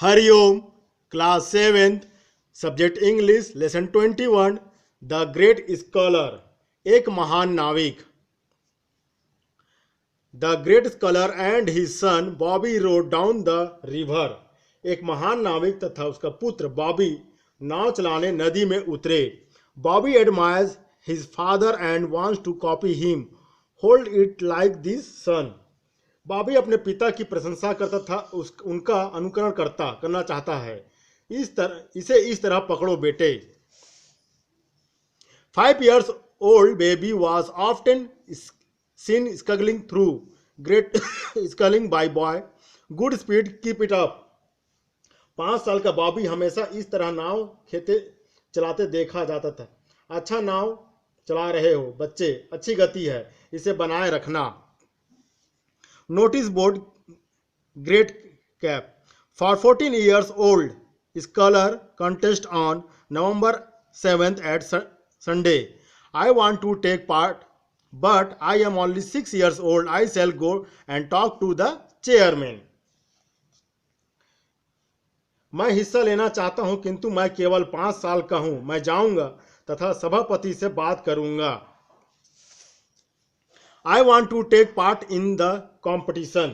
Hariom class 7th subject English lesson 21 the great scholar एक महान नाविक। The great scholar and his son Bobby road down the river. एक महान नाविक तथा उसका पुत्र बॉबी नाव चलाने नदी में उतरे। Bobby admires his father and wants to copy him, hold it like this son. Bobby अपने पिता की प्रशंसा करता था, उनका अनुकरण करना चाहता है। इसे इस तरह पकड़ो बेटे। 5 years old baby was often seen struggling through great sculling by boy, good speed, keep it up। 5 साल का बॉबी हमेशा इस तरह नाव चलाते देखा जाता था। अच्छा नाव चला रहे हो बच्चे, अच्छी गति है, इसे बनाए रखना। Notice board, great cap. For 14 years old scholar contest on November 7th at Sunday. I want to take part, but I am only 6 years old. I shall go and talk to the chairman. मैं हिस्सा लेना चाहता हूं किंतु मैं केवल 5 साल का हूं। मैं जाऊंगा तथा सभापति से बात करूंगा। I want to take part in the competition.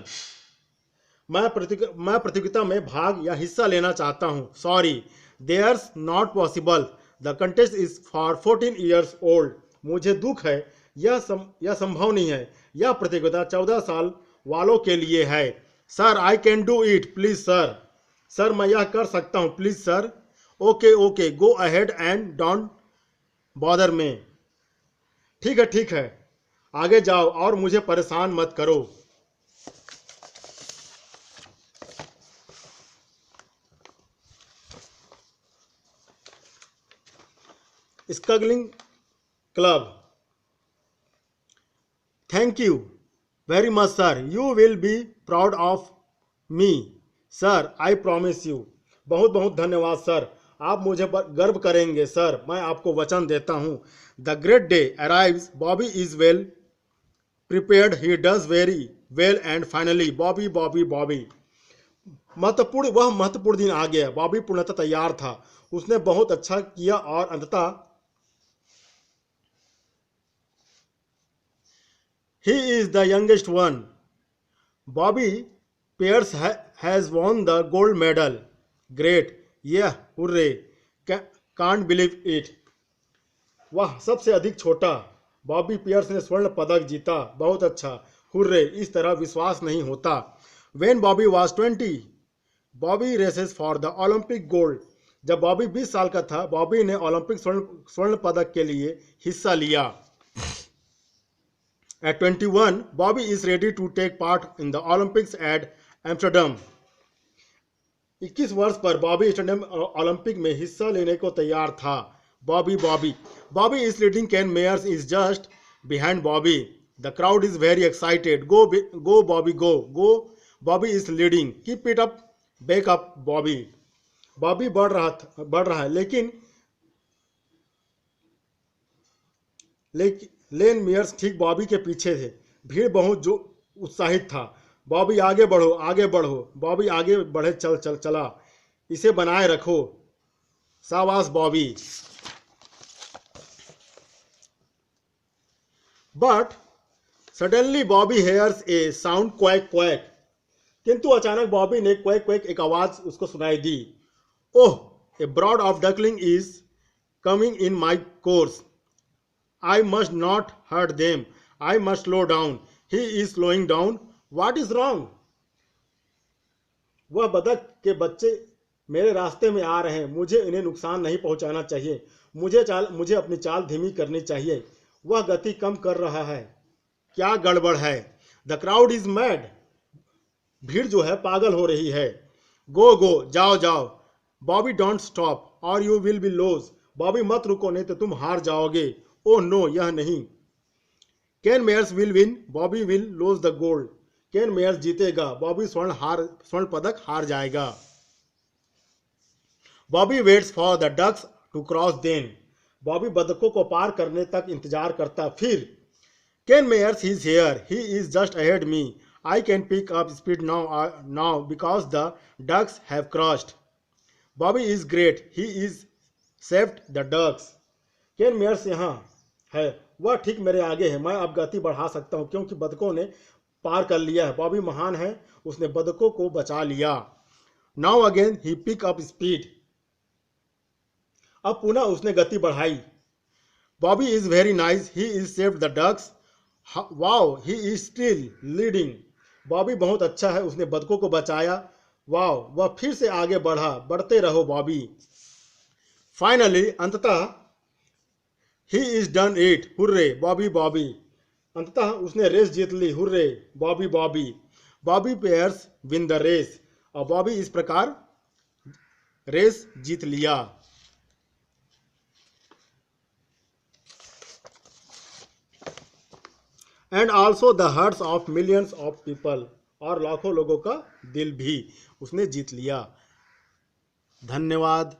मैं प्रतियोगिता में भाग या हिस्सा लेना चाहता हूँ। Sorry, there's not possible. The contest is for 14 years old. मुझे दुख है, यह संभव नहीं है। यह प्रतियोगिता 14 साल वालों के लिए है। Sir, I can do it. Please, sir. Sir मैं यह कर सकता हूँ, please sir. Okay, go ahead and don't bother me. ठीक है, आगे जाओ और मुझे परेशान मत करो। स्कगलिंग club. Thank you very much sir, you will be proud of me sir, I promise you. बहुत बहुत धन्यवाद सर, आप मुझे गर्व करेंगे सर, मैं आपको वचन देता हूँ। The great day arrives, Bobby is well prepared, he does very well and finally Bobby महत्वपूर्ण दिन आ गया। बॉबी पूर्णतः तैयार था, उसने बहुत अच्छा किया और अंततः he is the youngest one. Bobby Pierce has won the gold medal. Great, yeah, hooray, can't believe it. वह सबसे अधिक छोटा, बॉबी पियर्स ने स्वर्ण पदक जीता, बहुत अच्छा, हुर्रे, इस तरह विश्वास नहीं होता। When Bobby was 20, Bobby races for the Olympic gold. जब बॉबी 20 साल का था, बॉबी ने ओलंपिक स्वर्ण पदक के लिए हिस्सा लिया। At 21, Bobby is ready to take part in the Olympics at Amsterdam. 21 वर्ष पर बॉबी एम्स्टर्डम ओलंपिक में हिस्सा लेने को तैयार था। Bobby is leading. Ken Mayers is just behind Bobby. The crowd is very excited. Go Bobby, go. Bobby is leading. Keep it up. Back up Bobby. Bobby बढ़ रहा है, लेकिन लेन मेयर्स ठीक बॉबी के पीछे थे। भीड़ बहुत जो उत्साहित था। बॉबी आगे बढ़ो। बॉबी आगे बढ़े, चला, इसे बनाए रखो, शाबाश Bobby. But suddenly Bobby hears a sound, quack. किंतु अचानक बॉबी ने क्वैक एक आवाज उसको सुनाई दी। ओह, a brood of duckling is coming in my course. I must not hurt them. I must slow down. He is slowing down. What is wrong? वह बतख के बच्चे मेरे रास्ते में आ रहे हैं, मुझे इन्हें नुकसान नहीं पहुंचाना चाहिए। मुझे अपनी चाल धीमी करनी चाहिए। वह गति कम कर रहा है, क्या गड़बड़ है? द क्राउड इज मैड, भीड़ जो है पागल हो रही है। गो, जाओ। बॉबी डोंट स्टॉप और you will be loss. Bobby मत रुको, नहीं तो तुम हार जाओगे। ओह नो, यह नहीं। Ken Meyers will win, Bobby will loss the gold. Ken Meyers जीतेगा, बॉबी स्वर्ण पदक हार जाएगा। Bobby waits for the ducks to cross then. Bobby बतखों को पार करने तक इंतजार करता। फिर Ken Meyers he is here, he is just ahead me, I can pick up speed now because the ducks have crossed. Bobby is great. He is saved the ducks. Ken Mayers यहाँ है, वह ठीक मेरे आगे है, मैं अब गति बढ़ा सकता हूँ क्योंकि बतखों ने पार कर लिया है। बॉबी महान है, उसने बतखों को बचा लिया। Now again he pick up speed, अब पुनः उसने गति बढ़ाई। Bobby is very nice, he is saved the ducks. Wow, he is still leading. Bobby बहुत अच्छा है, उसने बतखों को बचाया। वाओ, वह फिर से आगे बढ़ा। बढ़ते रहो बॉबी। फाइनली, अंततः, he is done it, hurray Bobby Bobby. अंततः उसने रेस जीत ली, hurray Bobby Bobby. Bobby pairs win the race, और बॉबी इस प्रकार रेस जीत लिया। And also the hearts of millions of people, और लाखों लोगों का दिल भी उसने जीत लिया। धन्यवाद।